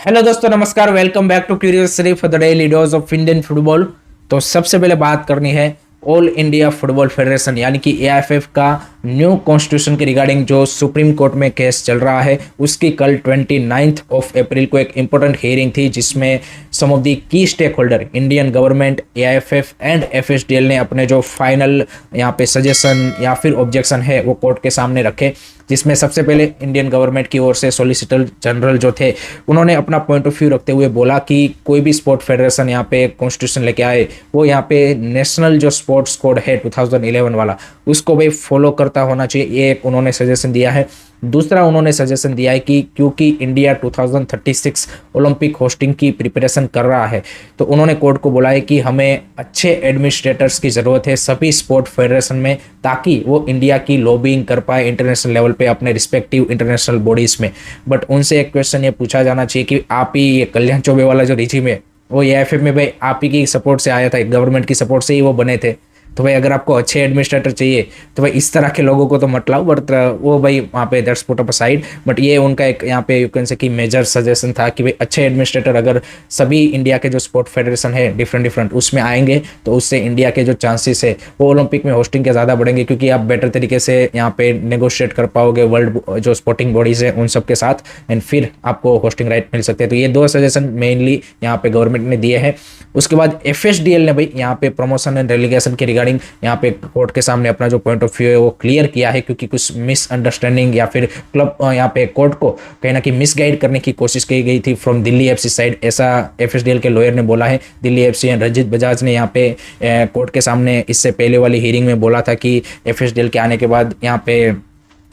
Hello दोस्तों, नमस्कार। Welcome back to curious for the daily dose of Indian football. तो सबसे पहले बात करनी है ऑल इंडिया फुटबॉल फेडरेशन यानी कि एआईएफएफ का न्यू कॉन्स्टिट्यूशन के रिगार्डिंग जो सुप्रीम कोर्ट में केस चल रहा है उसकी कल 29 ऑफ अप्रैल को एक इंपॉर्टेंट हियरिंग थी, जिसमें सम of the key stakeholder Indian government, AIFF and FSDL ने अपने जो फाइनल यहाँ पे सजेशन या फिर ऑब्जेक्शन है वो कोर्ट के सामने रखे। जिसमें सबसे पहले इंडियन गवर्नमेंट की ओर से सॉलिसिटर जनरल जो थे उन्होंने अपना पॉइंट ऑफ व्यू रखते हुए बोला कि कोई भी स्पोर्ट फेडरेशन यहाँ पे कॉन्स्टिट्यूशन लेके आए वो यहाँ पे नेशनल जो स्पोर्ट्स कोड है 2011 वाला उसको भाई फॉलो करता होना चाहिए। ये एक उन्होंने सजेशन दिया है। दूसरा उन्होंने सजेशन दिया है कि क्योंकि इंडिया 2036 ओलंपिक होस्टिंग की प्रिपरेशन कर रहा है तो उन्होंने कोर्ट को बोला है कि हमें अच्छे एडमिनिस्ट्रेटर्स की ज़रूरत है सभी स्पोर्ट फेडरेशन में, ताकि वो इंडिया की लॉबिंग कर पाए इंटरनेशनल लेवल पे अपने रिस्पेक्टिव इंटरनेशनल बॉडीज़ में। बट उनसे एक क्वेश्चन ये पूछा जाना चाहिए कि आप ही ये कल्याण चौबे वाला जो रिजीम है वो एआईएफएफ में भाई आप ही की सपोर्ट से आया था, गवर्नमेंट की सपोर्ट से ही वो बने थे। तो भाई अगर आपको अच्छे एडमिनिस्ट्रेटर चाहिए तो भाई इस तरह के लोगों को तो मत लाओ। बट वो भाई वहाँ पे that's put up side. But ये उनका एक यहाँ पे यू कैन से कि मेजर सजेशन था कि भाई अच्छे एडमिनिस्ट्रेटर अगर सभी इंडिया के जो स्पोर्ट फेडरेशन है डिफरेंट उसमें आएंगे तो उससे इंडिया के जो चांसेस है वो ओलंपिक में होस्टिंग के ज़्यादा बढ़ेंगे, क्योंकि आप बेटर तरीके से यहाँ पे नेगोशिएट कर पाओगे वर्ल्ड जो स्पोर्टिंग बॉडीज़ है उन सब के साथ, एंड फिर आपको होस्टिंग राइट मिल सकते हैं। तो ये दो सजेशन मेनली यहाँ पे गवर्नमेंट ने दिए हैं। उसके बाद एफएसडीएल ने भाई यहाँ पे प्रमोशन एंड रेलीगेशन के रिगार्डिंग यहाँ पे कोर्ट के सामने अपना जो पॉइंट ऑफ व्यू है वो क्लियर किया है, क्योंकि कुछ मिसअंडरस्टैंडिंग या फिर क्लब यहाँ पे कोर्ट को कहीं ना कहीं मिसगाइड करने की कोशिश की गई थी फ्रॉम दिल्ली एफसी साइड, ऐसा एफएसडीएल के लॉयर ने बोला है। दिल्ली एफसी एंड रंजीत बजाज ने यहाँ पे कोर्ट के सामने इससे पहले वाली हियरिंग में बोला था कि एफएसडीएल के आने के बाद यहाँ पे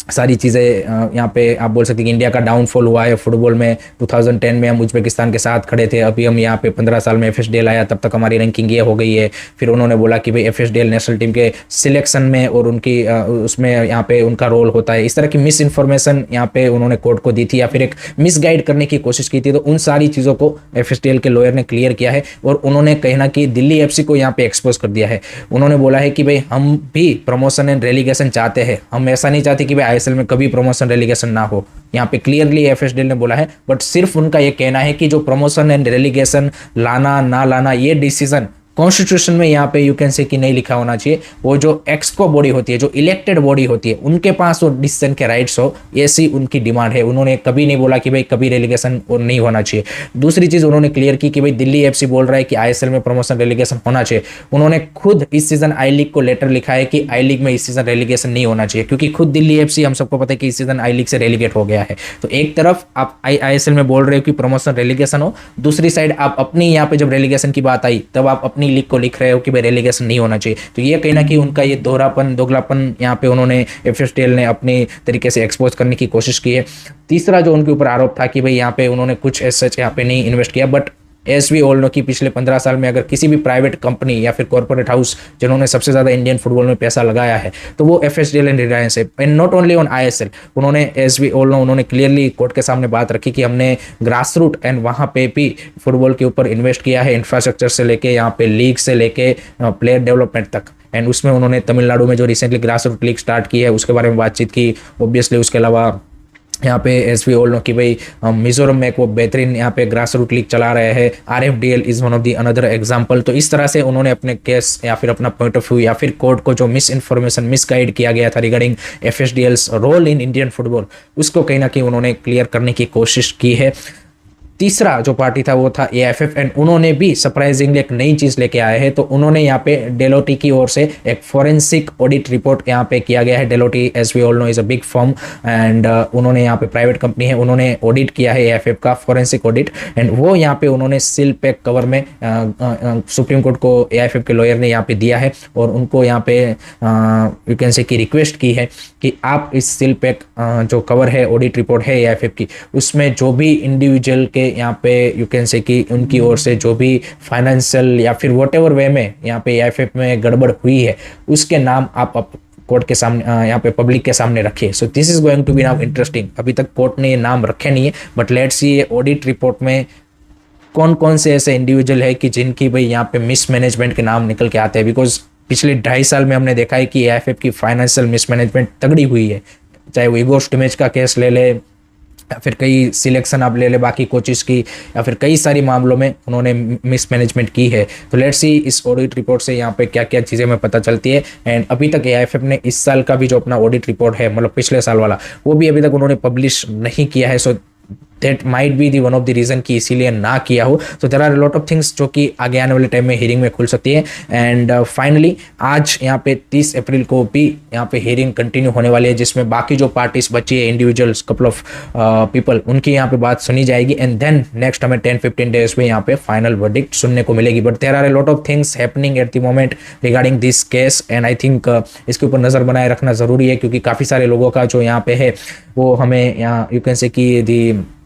सारी चीज़ें यहाँ पे आप बोल सकते हैं कि इंडिया का डाउनफॉल हुआ है फुटबॉल में। 2010 में हम उज्बेकिस्तान के साथ खड़े थे, अभी हम यहाँ पे 15 साल में एफएसडीएल आया तब तक हमारी रैंकिंग ये हो गई है। फिर उन्होंने बोला कि भाई एफएसडीएल नेशनल टीम के सिलेक्शन में और उनकी उसमें यहाँ पे उनका रोल होता है। इस तरह की मिस इन्फॉर्मेशन यहाँ पे उन्होंने कोर्ट को दी थी या फिर एक मिसगाइड करने की कोशिश की थी। तो उन सारी चीज़ों को एफएसडीएल के लॉयर ने क्लियर किया है और उन्होंने कहीं ना कहीं दिल्ली एफसी को यहाँ पे एक्सपोज कर दिया है। उन्होंने बोला है कि भाई हम भी प्रमोशन एंड रेलीगेशन चाहते हैं, हम ऐसा नहीं चाहते कि भाई आईएसएल में कभी प्रमोशन रेलीगेशन ना हो। यहाँ पे क्लियरली एफएसडीएल ने बोला है। बट सिर्फ उनका ये कहना है कि जो प्रमोशन एंड रेलीगेशन लाना ना लाना ये डिसीजन कॉन्स्टिट्यूशन में यहाँ पे यू कैन से कि नहीं लिखा होना चाहिए। वो जो एक्सको बॉडी होती है, जो इलेक्टेड बॉडी होती है, उनके पास वो डिसीजन के राइट्स हो, ऐसी उनकी डिमांड है। उन्होंने कभी नहीं बोला कि भाई कभी रेलीगेशन नहीं होना चाहिए। दूसरी चीज़ उन्होंने क्लियर की कि भाई दिल्ली एफसी बोल रहा है कि आईएसएल में प्रमोशन रेलीगेशन होना चाहिए। उन्होंने खुद इस सीजन आई लीग को लेटर लिखा है कि आई लीग में इस सीजन रेलीगेशन नहीं होना चाहिए, क्योंकि खुद दिल्ली एफसी हम सबको पता है कि इस सीजन आई लीग से रेलीगेट हो गया है। तो एक तरफ आप आईएसएल में बोल रहे हो कि प्रमोशन रेलीगेशन हो, दूसरी साइड आप अपनी यहाँ पे जब रेलीगेशन की बात आई तब आप अपनी लीग को लिख रहे हो कि भाई रेलीगेशन नहीं होना चाहिए। तो ये कहीं ना कहीं उनका ये दोगलापन यहाँ पे उन्होंने एफएसडीएल ने अपनी तरीके से एक्सपोज करने की कोशिश की है। तीसरा जो उनके ऊपर आरोप था कि भाई यहाँ पे उन्होंने कुछ एज सच यहाँ पे नहीं इन्वेस्ट किया। But as we all know कि पिछले 15 साल में अगर किसी भी प्राइवेट कंपनी या फिर कॉर्पोरेट हाउस जिन्होंने सबसे ज़्यादा इंडियन फुटबॉल में पैसा लगाया है तो वो एफएसडीएल एंड रिलायंस है, and not only on ISL. उन्होंने एज वी ऑल नो उन्होंने क्लियरली कोर्ट के सामने बात रखी कि हमने ग्रास रूट एंड वहाँ पे भी फुटबॉल के ऊपर इन्वेस्ट किया है, इंफ्रास्ट्रक्चर से लेके यहाँ पे लीग से लेके प्लेयर डेवलपमेंट तक। एंड उसमें उन्होंने तमिलनाडु में जो recently grass root league start की है उसके बारे में बातचीत की। ऑब्वियसली उसके अलावा यहाँ पे एस वी ऑल नो कि भाई मिजोरम में एक वो बेहतरीन यहाँ पे ग्रास रूट लीग चला रहे हैं। RFDL is one of the another example. तो इस तरह से उन्होंने अपने केस या फिर अपना पॉइंट ऑफ व्यू या फिर कोर्ट को जो मिस इन्फॉर्मेशन मिसगाइड किया गया था regarding FSDL's role in Indian football उसको कहीं ना कहीं उन्होंने क्लियर करने की कोशिश की है। तीसरा जो पार्टी था वो था एआईएफएफ, एंड उन्होंने भी सरप्राइजिंगली एक नई चीज़ लेके आए हैं। तो उन्होंने यहाँ पे डेलोटी की ओर से एक फॉरेंसिक ऑडिट रिपोर्ट यहाँ पे किया गया है। Deloitte as we all know is a big firm and उन्होंने यहाँ पे प्राइवेट कंपनी है, उन्होंने ऑडिट किया है एआईएफएफ का फॉरेंसिक ऑडिट। एंड वो यहाँ पे उन्होंने सील पैक कवर में सुप्रीम कोर्ट को एआईएफएफ के लॉयर ने यहाँ पे दिया है और उनको यहाँ पे यू कैन से की रिक्वेस्ट की है कि आप इस सील पैक जो कवर है ऑडिट रिपोर्ट है एआईएफएफ की उसमें जो भी इंडिविजुअल के यहाँ पे यू कैन से कि उनकी ओर से जो भी फाइनेंशियल या फिर वॉट एवर वे में यहाँ पे एआईएफएफ में गड़बड़ हुई है उसके नाम आप कोर्ट के सामने यहाँ पे पब्लिक के सामने रखिए। So this is going to be now interesting. अभी तक कोर्ट ने ये नाम रखे नहीं है, बट लेट्स सी ये ऑडिट रिपोर्ट में कौन कौन से ऐसे इंडिविजुअल है कि जिनकी भाई यहाँ पे मिसमैनेजमेंट के नाम निकल के आते हैं। बिकॉज पिछले 2.5 साल में हमने देखा है कि एआईएफएफ की फाइनेंशियल मिसमैनेजमेंट तगड़ी हुई है, चाहे वो इगोर स्टिमेज का केस ले ले या फिर कई सिलेक्शन आप ले ले बाकी कोचेस की, या फिर कई सारी मामलों में उन्होंने मिसमैनेजमेंट की है। तो लेट्स सी इस ऑडिट रिपोर्ट से यहाँ पे क्या क्या चीज़ें हमें पता चलती है। एंड अभी तक एआईएफएफ ने इस साल का भी जो अपना ऑडिट रिपोर्ट है, मतलब पिछले साल वाला, वो भी अभी तक उन्होंने पब्लिश नहीं किया है। So that might be the one of the reason कि इसीलिए ना किया हो। तो there are lot of things जो कि आगे आने वाले टाइम में हियरिंग में खुल सकती है। एंड फाइनली आज यहाँ पे 30 अप्रैल को भी यहाँ पे हियरिंग कंटिन्यू होने वाली है, जिसमें बाकी जो पार्टीज बची है, इंडिविजुअल्स, कपल ऑफ पीपल, उनकी यहाँ पे बात सुनी जाएगी। एंड देन नेक्स्ट हमें 10-15 डेज में यहाँ पे फाइनल वर्डिक्ट सुनने को मिलेगी। But there are a lot of things happening at the moment regarding this case, and I think इसके ऊपर नजर बनाए रखना जरूरी है, क्योंकि काफी सारे लोगों का जो यहाँ पे है वो हमें यहाँ यू कैन से कि दी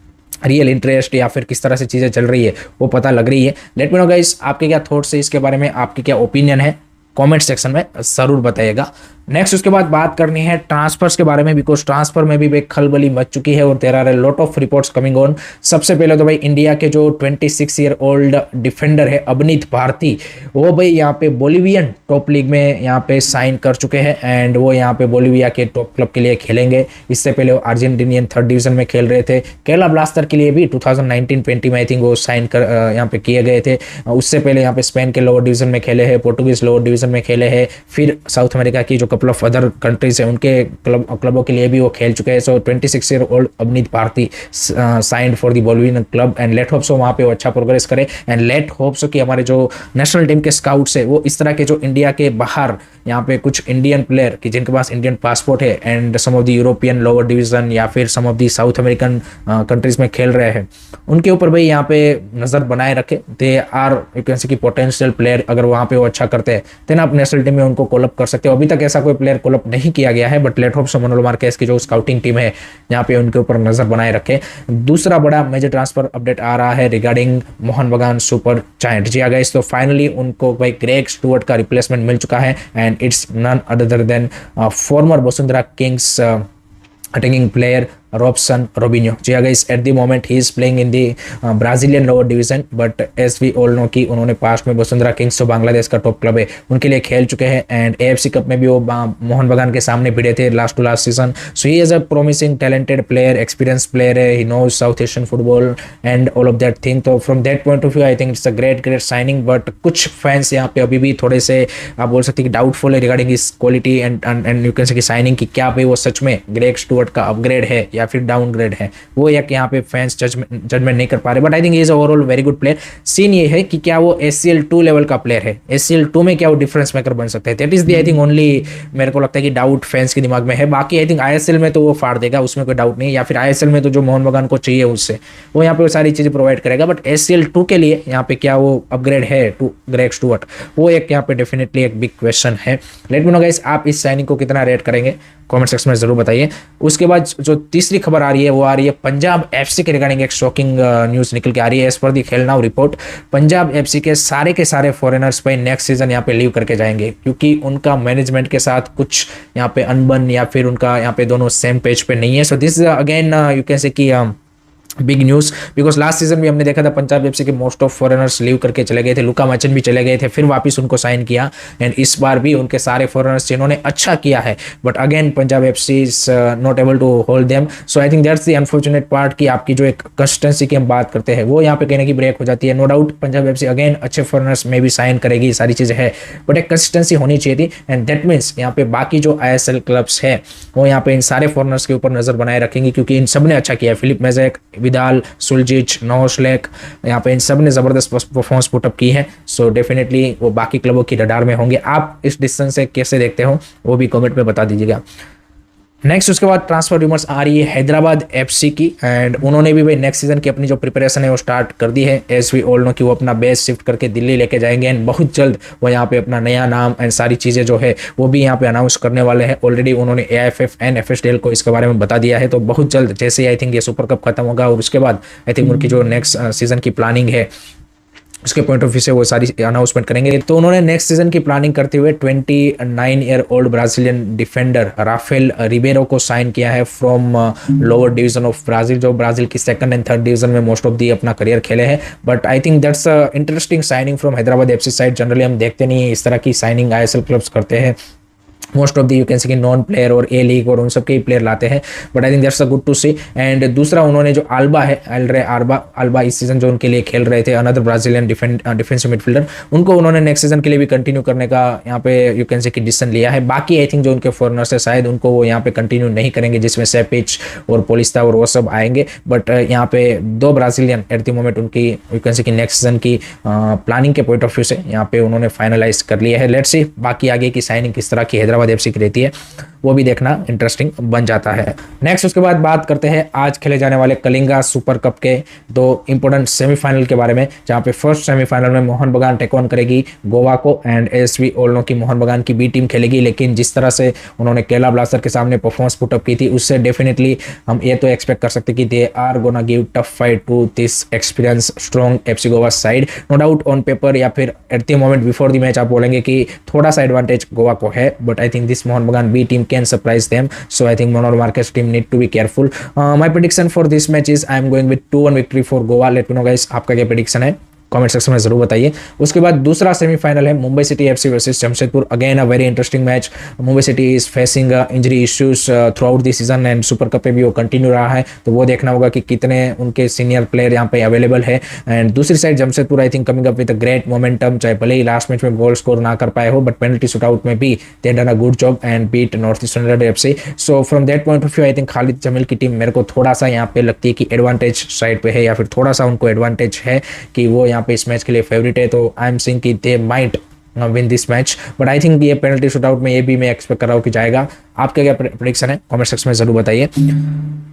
रियल इंटरेस्ट या फिर किस तरह से चीज़ें चल रही है वो पता लग रही है। लेट मी नो गाइस, आपके क्या थॉट्स है इसके बारे में, आपके क्या ओपिनियन है, कमेंट सेक्शन में ज़रूर बताइएगा। नेक्स्ट उसके बाद बात करनी है ट्रांसफर्स के बारे में, बिकॉज ट्रांसफर में भी एक खलबली मच चुकी है और there are a lot of reports coming on. सबसे पहले तो भाई इंडिया के जो 26 ईयर ओल्ड डिफेंडर है अबनीत भारती, वो भाई यहाँ पे बोलिवियन टॉप लीग में यहाँ पे साइन कर चुके हैं। एंड वो यहाँ पे बोलिविया के टॉप क्लब के लिए खेलेंगे। इससे पहले वो अर्जेंटीनियन 3rd डिवीजन में खेल रहे थे। केरला ब्लास्टर के लिए भी 2019-20 में आई थिंक वो साइन कर यहाँ पे किए गए थे। उससे पहले यहाँ पे स्पेन के लोअर डिवीजन में खेले हैं, पोर्टुगीज लोअर डिवीजन में खेले हैं, फिर साउथ अमेरिका की जो कपल ऑफ अदर कंट्रीज है उनके क्लबों के लिए भी वो खेल चुके हैं। So 26 year old Abneet Bharti signed for the Bolivian club, and let hope so वहाँ पे वो अच्छा प्रोग्रेस करे। एंड लेट होप सो कि हमारे जो नेशनल टीम के स्काउट्स है वो इस तरह के जो इंडिया के बाहर यहाँ पे कुछ इंडियन प्लेयर की जिनके पास इंडियन पासपोर्ट है and some of the European lower division या फिर some of the South American countries में खेल रहे हैं, उनके ऊपर भाई यहाँ पे नजर बनाए रखे। They are you can say कि पोटेंशियल प्लेयर, अगर वहाँ पे वो अच्छा करते हैं देन आप नेशनल टीम में उनको कॉलअप कर सकते हो। अभी तक ऐसा कोई प्लेयर कॉलअप नहीं किया गया है, but let hope so Manolo Marquez की जो स्काउटिंग टीम है यहाँ पे उनके ऊपर नजर बनाए रखे। दूसरा बड़ा मेजर ट्रांसफर अपडेट आ रहा है regarding Mohun Bagan super giant. जी गाइस, तो फाइनली उनको भाई ग्रेग स्टुअर्ट का रिप्लेसमेंट मिल चुका है, and it's none other than former Vasundhara kings attacking player Robson Robinho। जी guys, at the moment he is playing in the Brazilian lower division, but as we all know कि उन्होंने past में Vasundhara Kings जो बांग्लादेश का top club है उनके लिए खेल चुके हैं। एंड एएफसी कप में भी वो मोहन बगान के सामने भिड़े थे last to last season. So he is a promising talented player, experience player है, he knows South Asian football and all of that thing. तो from that point of view I think it's a great signing. But कुछ fans यहाँ पे अभी भी थोड़े से आप बोल सकते हैं कि डाउटफुल है रिगार्डिंग इस quality and you can say कि साइनिंग की क्या भाई वो सच में ग्रेग स्टुअर्ट का अपग्रेड है या फिर डाउनग्रेड है, वो एक यहाँ पे फैंस जजमेंट नहीं कर पा रहे। But I think is overall very good player. Scene ये है कि क्या वो ACL2 लेवल का प्लेयर है, ACL2 में क्या वो डिफरेंस मेकर बन सकते हैं, that is the I think only मेरे को लगता है कि डाउट फैंस के दिमाग में है। बाकी आई थिंक ISL में तो वो फाड़ देगा, उसमें कोई डाउट नहीं, या फिर ISL में तो जो मोहन बगान को चाहिए उससे वो यहाँ पे वो सारी चीजें प्रोवाइड करेगा। बट ACL2 के लिए यहाँ पे क्या वो अपग्रेड है टू ग्रेग स्टुअर्ट, वो एक यहाँ पे डेफिनेटली एक बिग क्वेश्चन है। लेट मी नो गाइस, आप इस साइनिंग को कितना रेट करेंगे कमेंट सेक्शन में जरूर बताइए। उसके बाद जो तीसरी खबर आ रही है वो आ रही है पंजाब FC के रिगार्डिंग एक शॉकिंग न्यूज निकल के आ रही है। एज पर दी खेल नाउ रिपोर्ट, पंजाब FC के सारे फॉरेनर्स पे नेक्स्ट सीजन यहाँ पे लीव करके जाएंगे, क्योंकि उनका मैनेजमेंट के साथ कुछ यहाँ पे अनबन या फिर उनका यहाँ पे दोनों सेम पेज पे नहीं है। So this again you can say कि big news, because last season भी हमने देखा था पंजाब FC के मोस्ट ऑफ फॉरेनर्स लीव करके चले गए थे, लुका मैचन भी चले गए थे, फिर वापस उनको साइन किया। एंड इस बार भी उनके सारे फॉरेनर्स जिन्होंने अच्छा किया है, but again Punjab FC is not able to hold them. So I think that's the unfortunate part कि आपकी जो एक कंसिस्टेंसी की हम बात करते हैं वो यहाँ पे कहने की ब्रेक हो जाती है। No doubt Punjab FC again अच्छे फॉरेनर्स में भी साइन करेगी, सारी चीज़ें है, बट एक कंसिस्टेंसी होनी चाहिए थी। एंड दैट मीन्स यहाँ पे बाकी जो ISL क्लब्स है वो यहाँ पे इन सारे फॉरेनर्स के ऊपर नजर बनाए रखेंगे, क्योंकि इन सब ने अच्छा किया है। फिलिप मेजेक, विदाल, सुलजिच, नोशलेक, यहाँ पे इन सब ने जबरदस्त परफॉर्मेंस पुटअप की है। सो डेफिनेटली वो बाकी क्लबों की रडार में होंगे। आप इस डिस्टेंस से कैसे देखते हो वो भी कमेंट में बता दीजिएगा। नेक्स्ट उसके बाद ट्रांसफर रूमर्स आ रही है हैदराबाद FC की, एंड उन्होंने भी भाई नेक्स्ट सीजन की अपनी जो प्रिपरेशन है वो स्टार्ट कर दी है। एज वी ऑल नो कि वो अपना बेस शिफ्ट करके दिल्ली लेके जाएंगे, एंड बहुत जल्द वो यहाँ पे अपना नया नाम एंड सारी चीज़ें जो है वो भी यहाँ पे अनाउंस करने वाले हैं। ऑलरेडी उन्होंने AIFF एंड FSDL को इसके बारे में बता दिया है। तो बहुत जल्द जैसे ही आई थिंक ये सुपर कप खत्म होगा और उसके बाद आई थिंक उनकी जो नेक्स्ट सीजन की प्लानिंग है उसके पॉइंट ऑफ व्यू से वो सारी अनाउंसमेंट करेंगे। तो उन्होंने नेक्स्ट सीजन की प्लानिंग करते हुए 29 year old Brazilian defender Rafael Ribeiro को साइन किया है from lower division of Brazil, जो ब्राजील की 2nd एंड 3rd डिवीजन में मोस्ट ऑफ दी अपना करियर खेले हैं। But I think that's interesting signing from Hyderabad FC side. Generally हम देखते नहीं है इस तरह की साइनिंग ISL क्लब्स करते हैं। Most of the you can से नॉन प्लेयर और ए लीग और उन सब के ही प्लेयर लाते हैं, but I think that's a good to see. And दूसरा उन्होंने जो आल्बा है, एल्ड्रे आल्बा इस सीजन जो उनके लिए खेल रहे थे, अनदर ब्राजीलियन डिफेंसिव मिडफील्डर, उनको उन्होंने नेक्स्ट सीजन के लिए भी कंटिन्यू करने का यहाँ पे यू कैन से डिसीजन लिया है। बाकी आई थिंक जो उनके फॉरनर्स है शायद उनको वो यहाँ पे कंटिन्यू नहीं करेंगे, जिसमें सेपिच और पोलिस्ता और वो सब आएंगे, बट यहाँ पे 2 ब्राजीलियन एट द मोमेंट उनकी यू कैन से नेक्स्ट सीजन की प्लानिंग के पॉइंट ऑफ व्यू से यहाँ पे उन्होंने फाइनलाइज कर लिया है। लेट्स सी बाकी आगे की साइनिंग किस तरह की हैदराबाद एफसी की रहती है, वो भी देखना इंटरेस्टिंग बन जाता है। नेक्स्ट उसके बाद बात करते हैं आज खेले जाने वाले कलिंगा सुपर कप के 2 इंपॉर्टेंट सेमीफाइनल के बारे में, जहां पे फर्स्ट सेमीफाइनल में मोहन बगान टेक ऑन करेगी गोवा को एंड एसवी ओल्नो की मोहन बगान की बी टीम खेलेगी। लेकिन जिस तरह से उन्होंने केरला ब्लास्टर के सामने परफॉर्मेंस पुटअप की थी, उससे डेफिनेटली हम ये तो एक्सपेक्ट कर सकते कि they are gonna give tough fight to this experience strong FC Goa side. No doubt on paper या फिर at the moment before the match आप बोलेंगे कि थोड़ा सा एडवांटेज गोवा को है, but I think this Mohun Bagan B team can surprise them, so I think Monor Marquez team need to be careful. My prediction for this match is I am going with 2-1 victory for Goa. Let me know guys आपका क्या prediction है, comment section में जरूर बताइए। उसके बाद दूसरा semifinal है Mumbai city FC versus Jamshedpur. Again a very interesting match. Mumbai city is facing injury issues through out the season and super cup पे भी वो कंटिन्यू रहा है, तो वो देखना होगा कि कितने उनके सीनियर प्लेयर यहाँ पे अवेलेबल है। एंड दूसरी side Jamshedpur I think coming up with a great momentum, चाहे भले ही लास्ट मैच में गोल स्कोर ना कर पाए हो, बट पेनल्टी शूटआउट में भी they done a good job and beat North East United FC. So from that point of view I think Khalid Jamil की टीम मेरे को थोड़ा सा यहाँ पे लगती है कि एडवांटेज साइड पे है, या फिर थोड़ा सा उनको एडवांटेज है कि वो यहाँ पे इस मैच के लिए फेवरेट है। तो आई एम सेइंग कि they might win this match, but I think ये पेनल्टी शूटआउट में ये भी मैं एक्सपेक्ट कर रहा हूँ कि जाएगा। आपका क्या प्रेडिक्शन है, कमेंट सेक्शन में जरूर बताइए।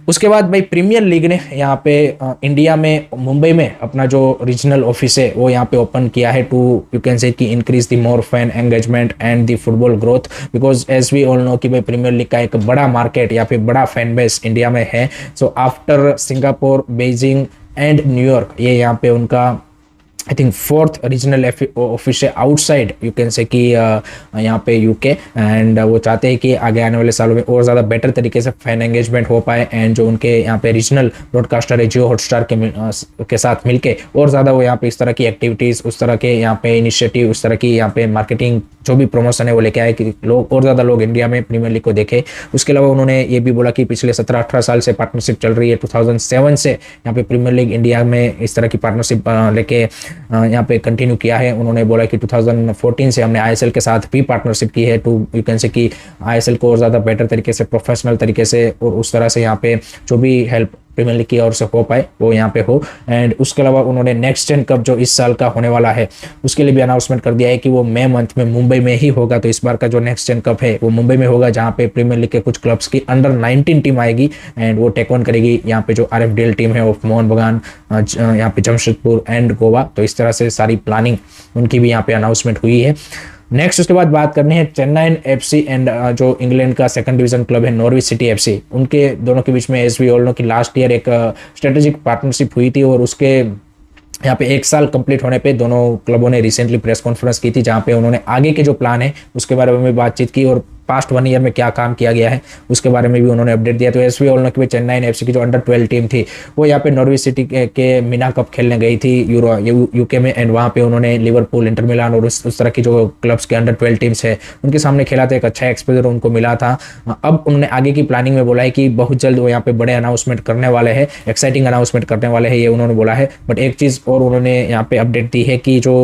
उसके बाद भाई प्रीमियर लीग ने यहाँ पे इंडिया में मुंबई में अपना जो रीजनल ऑफिस है वो यहाँ पे ओपन किया है टू यू कैन से कि increase the more fan engagement and the football growth, because as we all know कि भाई प्रीमियर लीग का एक बड़ा मार्केट या फिर बड़ा फैन बेस इंडिया में है। So after Singapore, Beijing and New York, ये यहाँ पे उनका I think 4th regional office है आउटसाइड यू कैन से कि यहाँ पे यूके, एंड वो चाहते हैं कि आगे आने वाले सालों में और ज़्यादा बेटर तरीके से फैन एंगेजमेंट हो पाए, एंड जो उनके यहाँ पे रीजनल ब्रॉडकास्टर है जियो हॉटस्टार के साथ मिलके और ज़्यादा वो यहाँ पे इस तरह की एक्टिविटीज़, उस तरह के यहाँ पे इनिशिएटिव, उस तरह की यहाँ पे मार्केटिंग जो भी प्रमोशन है वो लेके आए कि लोग और ज़्यादा लोग इंडिया में प्रीमियर लीग को देखें। उसके अलावा उन्होंने ये भी बोला कि पिछले 17-18 साल से पार्टनरशिप चल रही है, 2007 से यहाँ पे प्रीमियर लीग इंडिया में इस तरह की पार्टनरशिप लेके यहाँ पे कंटिन्यू किया है। उन्होंने बोला कि 2014 से हमने आईएसएल के साथ भी पार्टनरशिप की है टू यू कैन से कि आईएसएल को और ज़्यादा बेटर तरीके से, प्रोफेशनल तरीके से और उस तरह से यहाँ पे जो भी हेल्प प्रीमियर लीग की ओर से हो पाए वो यहाँ पे हो। एंड उसके अलावा उन्होंने नेक्स्ट जेन कप जो इस साल का होने वाला है उसके लिए भी अनाउंसमेंट कर दिया है कि वो मई मंथ में मुंबई में ही होगा। तो इस बार का जो नेक्स्ट जेन कप है वो मुंबई में होगा, जहाँ पे प्रीमियर लीग के कुछ क्लब्स की अंडर 19 टीम आएगी एंड वो टेक ऑन करेगी यहाँ पे जो आरएफडीएल टीम है ऑफ मोहन बगान, यहाँ पे जमशेदपुर एंड गोवा। तो इस तरह से सारी प्लानिंग उनकी भी यहाँ पे अनाउंसमेंट हुई है। नेक्स्ट उसके बाद बात करनी है चेन्नई एफसी एंड जो इंग्लैंड का सेकंड डिवीजन क्लब है नॉर्विच सिटी एफसी, उनके दोनों के बीच में एज वी ऑल नो कि लास्ट ईयर एक स्ट्रेटेजिक पार्टनरशिप हुई थी और उसके यहाँ पे 1 साल कंप्लीट होने पे दोनों क्लबों ने रिसेंटली प्रेस कॉन्फ्रेंस की थी, जहाँ पे उन्होंने आगे के जो प्लान है उसके बारे में बातचीत की और पास्ट 1 ईयर में क्या काम किया गया है उसके बारे में भी उन्होंने अपडेट दिया। तो एस वी ऑल नो कि चेन्नई एफसी की जो अंडर 12 टीम थी वो यहाँ पे नॉर्विच सिटी के मीना कप खेलने गई थी यूके में, एंड वहाँ पे उन्होंने लिवरपूल, इंटर मिलान और उस तरह की जो क्लब्स के अंडर 12 टीम्स है उनके सामने खेला था, एक अच्छा एक्सपोजर उनको मिला था। अब उन्होंने आगे की प्लानिंग में बोला है कि बहुत जल्द वो यहाँ पे बड़े अनाउंसमेंट करने वाले हैं, एक्साइटिंग अनाउंसमेंट करने वाले हैं, ये उन्होंने बोला है। बट एक चीज़ और उन्होंने यहाँ पे अपडेट दी है कि जो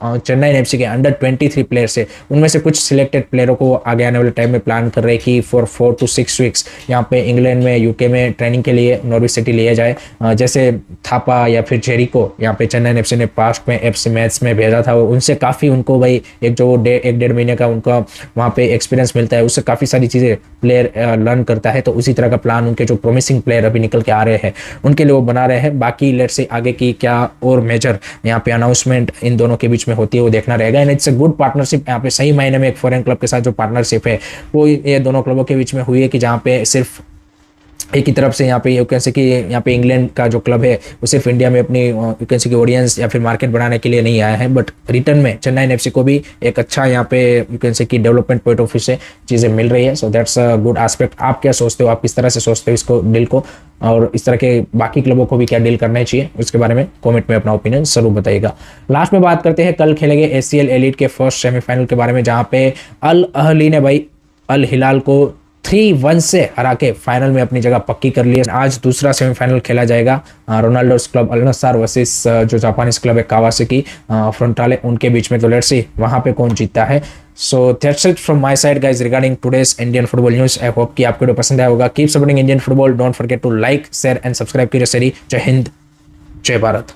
चेन्नई एफसी के अंडर 23 प्लेयर्स है उनमें से कुछ सिलेक्टेड प्लेयरों को आगे आने वाले टाइम में प्लान कर रहे हैं कि फॉर 4 to 6 वीक्स यहाँ पे इंग्लैंड में, यूके में ट्रेनिंग के लिए नॉर्विच सिटी लिया जाए। जैसे थापा या फिर जेरिको यहाँ पे चेन्नई एफसी ने पास्ट में एफसी मैच में भेजा था, उनसे काफ़ी उनको भाई एक 1-1.5 महीने का उनका वहाँ पे एक्सपीरियंस मिलता है, उससे काफ़ी सारी चीज़ें प्लेयर लर्न करता है। तो उसी तरह का प्लान उनके जो प्रोमिसिंग प्लेयर अभी निकल के आ रहे हैं उनके लिए वो बना रहे हैं। बाकी लेट्स से आगे की क्या और मेजर यहाँ पे अनाउंसमेंट इन दोनों के बीच में होती है वो देखना रहेगा। And it's a good partnership, यहाँ पे सही मायने में एक फॉरेन क्लब के साथ जो पार्टनरशिप है वो ये दोनों क्लबों के बीच में हुई है कि जहाँ पे सिर्फ एक ही तरफ से यहाँ पे यू कैन से कि यहाँ पे इंग्लैंड का जो क्लब है वो सिर्फ इंडिया में अपनी यू कैन से कि ऑडियंस या फिर मार्केट बढ़ाने के लिए नहीं आया है, बट रिटर्न में चेन्नई एफसी को भी एक अच्छा यहाँ पे यू कैन से कि डेवलपमेंट पॉइंट ऑफ व्यू से चीज़ें मिल रही है। So that's a good aspect. आप क्या सोचते हो, आप किस तरह से सोचते हो इसको डील को, और इस तरह के बाकी क्लबों को भी क्या डील करना चाहिए उसके बारे में कमेंट में अपना ओपिनियन जरूर बताइएगा। लास्ट में बात करते हैं कल खेले गए एसीएल एलीट के फर्स्ट सेमीफाइनल के बारे में, जहाँ पे अल अहली ने भाई अल हिलाल को 3-1 से हरा के फाइनल में अपनी जगह पक्की कर ली है। आज दूसरा सेमीफाइनल खेला जाएगा रोनाल्डोस क्लब अल नस्र वर्सेस जो जापानीज क्लब है कावासाकी फ्रंटाले, उनके बीच में। तो लेट्स सी वहां पे कौन जीतता है। So that's it from my side guys regarding today's Indian football news. I hope कि आपको वीडियो पसंद आया होगा। Keep supporting Indian football, don't forget to like share and subscribe की। जय हिंद, जय भारत।